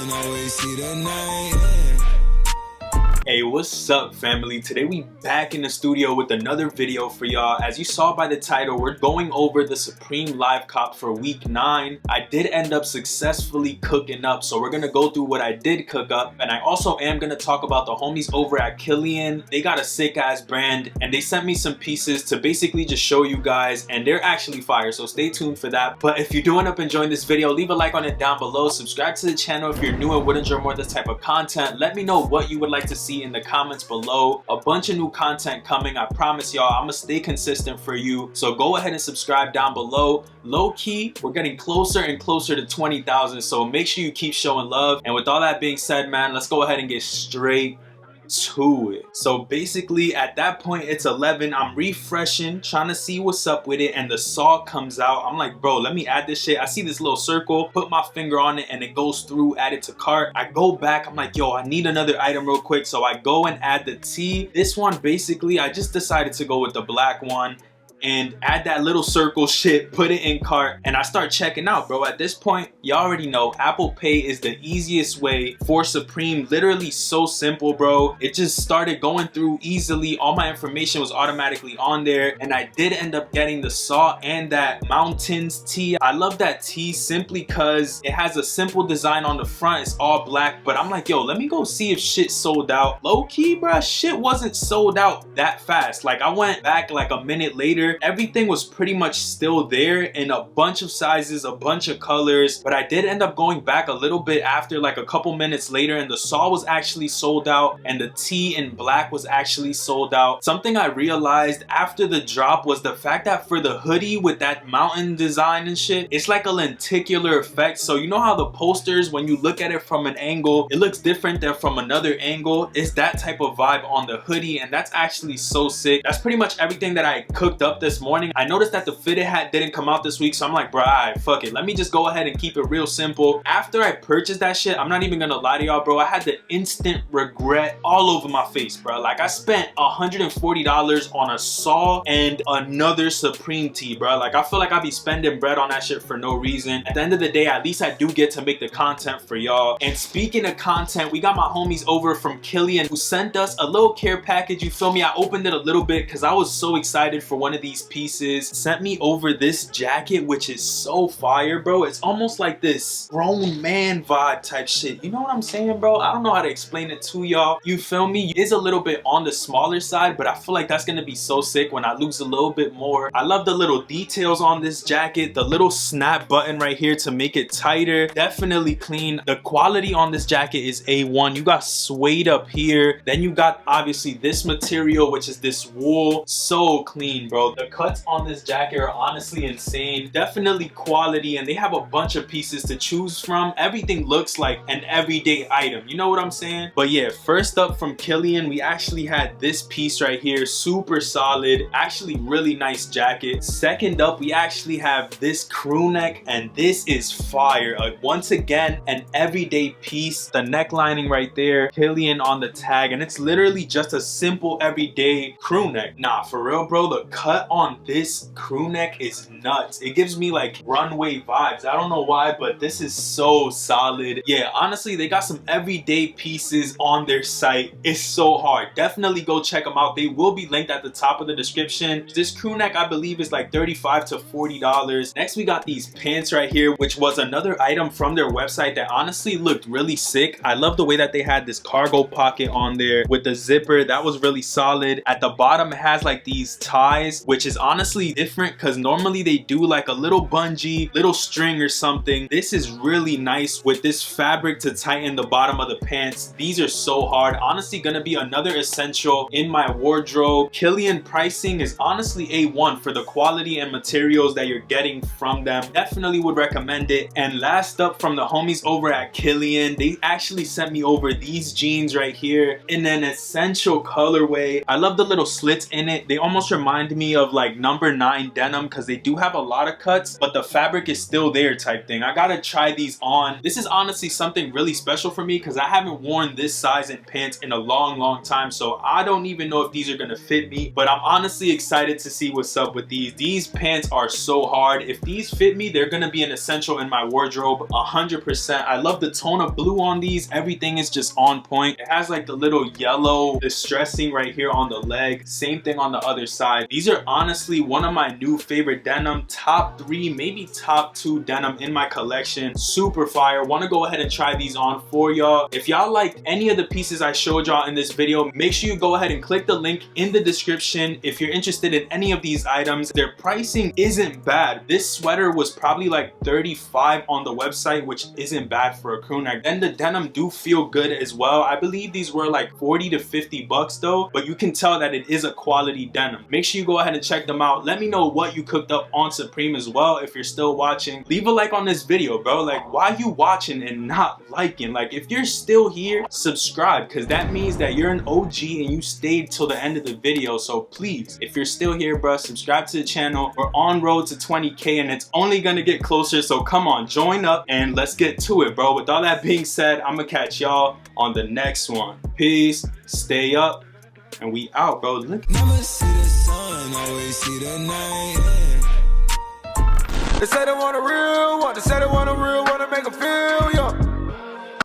can always see the night. Hey, what's up, family? Today we back in the studio with another video for y'all. As you saw by the title, we're going over the Supreme Live Cop for week 9. I did end up successfully cooking up, so we're gonna go through what I did cook up, and I also am gonna talk about the homies over at KILLION. They got a sick ass brand, and they sent me some pieces to basically just show you guys, and they're actually fire, so stay tuned for that. But if you do end up enjoying this video, leave a like on it down below, subscribe to the channel if you're new and would enjoy more of this type of content. Let me know what you would like to see in the comments below. A bunch of new content coming, I promise y'all. I'm gonna stay consistent for you, so go ahead and subscribe down below. Low key, we're getting closer and closer to 20,000, so make sure you keep showing love. And with all that being said, man, let's go ahead and get straight to it. So basically at that point it's 11. I'm refreshing, trying to see what's up with it, and the saw comes out. I'm like, bro, let me add this shit. I see this little circle, put my finger on it, and it goes through, add it to cart. I go back, I'm like, yo, I need another item real quick, so I go and add the tea. This one, basically I just decided to go with the black one and add that little circle shit, put it in cart, and I start checking out, bro. At this point, you already know Apple Pay is the easiest way for Supreme. Literally so simple, bro. It just started going through easily. All my information was automatically on there, and I did end up getting the saw and that Mountains tee. I love that tee simply because it has a simple design on the front. It's all black, but I'm like, yo, let me go see if shit sold out. Low key, bro, shit wasn't sold out that fast. Like, I went back like a minute later, everything was pretty much still there in a bunch of sizes, a bunch of colors, but I did end up going back a little bit after, like a couple minutes later, and the saw was actually sold out, and the tee in black was actually sold out. Something I realized after the drop was the fact that for the hoodie with that mountain design and shit, it's like a lenticular effect. So you know how the posters, when you look at it from an angle, it looks different than from another angle? It's that type of vibe on the hoodie, and that's actually so sick. That's pretty much everything that I cooked up this morning. I noticed that the fitted hat didn't come out this week, so I'm like, bro, alright, fuck it, let me just go ahead and keep it real simple. After I purchased that shit, I'm not even gonna lie to y'all, bro, I had the instant regret all over my face, bro. Like, I spent $140 on a saw and another Supreme tee, bro. Like, I feel like I be spending bread on that shit for no reason. At the end of the day, at least I do get to make the content for y'all. And speaking of content, we got my homies over from KILLION who sent us a little care package, you feel me? I opened it a little bit because I was so excited for one of these pieces. Sent me over this jacket, which is so fire, bro. It's almost like this grown man vibe type shit, you know what I'm saying, bro? I don't know how to explain it to y'all, you feel me? It is a little bit on the smaller side, but I feel like that's gonna be so sick when I lose a little bit more. I love the little details on this jacket, the little snap button right here to make it tighter, definitely clean. The quality on this jacket is A1. You got suede up here, then you got obviously this material, which is this wool. So clean, bro. The cuts on this jacket are honestly insane. Definitely quality, and they have a bunch of pieces to choose from. Everything looks like an everyday item, you know what I'm saying? But yeah, first up from KILLION, we actually had this piece right here, super solid, actually really nice jacket. Second up, we actually have this crew neck, and this is fire. Once again, an everyday piece. The neck lining right there, KILLION on the tag, and it's literally just a simple everyday crew neck. Nah, for real, bro, the cut on this crew neck is nuts. It gives me like runway vibes. I don't know why, but this is so solid. Yeah, honestly, they got some everyday pieces on their site. It's so hard. Definitely go check them out. They will be linked at the top of the description. This crew neck, I believe, is like $35 to $40. Next, we got these pants right here, which was another item from their website that honestly looked really sick. I love the way that they had this cargo pocket on there with the zipper. That was really solid. At the bottom, it has like these ties, which is honestly different because normally they do like a little bungee, little string or something. This is really nice with this fabric to tighten the bottom of the pants. These are so hard. Honestly, gonna be another essential in my wardrobe. KILLION pricing is honestly A1 for the quality and materials that you're getting from them. Definitely would recommend it. And last up from the homies over at KILLION, they actually sent me over these jeans right here in an essential colorway. I love the little slits in it. They almost remind me of of like number 9 denim because they do have a lot of cuts, but the fabric is still there type thing. I gotta try these on. This is honestly something really special for me because I haven't worn this size in pants in a long time, so I don't even know if these are gonna fit me, but I'm honestly excited to see what's up with these. These pants are so hard. If these fit me, they're gonna be an essential in my wardrobe 100%. I love the tone of blue on these. Everything is just on point. It has like the little yellow distressing right here on the leg. Same thing on the other side. These are honestly one of my new favorite denim. Top 3, maybe top 2 denim in my collection. Super fire. Want to go ahead and try these on for y'all. If y'all liked any of the pieces I showed y'all in this video, make sure you go ahead and click the link in the description if you're interested in any of these items. Their pricing isn't bad. This sweater was probably like $35 on the website, which isn't bad for a crew neck. Then the denim do feel good as well. I believe these were like 40 to 50 bucks though, but you can tell that it is a quality denim. Make sure you go ahead and check them out. Let me know what you cooked up on Supreme as well. If you're still watching, leave a like on this video, bro. Like, why you watching and not liking? Like, if you're still here, subscribe, because that means that you're an OG and you stayed till the end of the video. So please, if you're still here, bro, subscribe to the channel. We're on road to 20K and it's only gonna get closer, so come on, join up and let's get to it, bro. With all that being said, I'm gonna catch y'all on the next one. Peace, stay up, and we out, bro. Never see the sun, always see the night. They say they want a real one, they say they want a real one to make them feel young.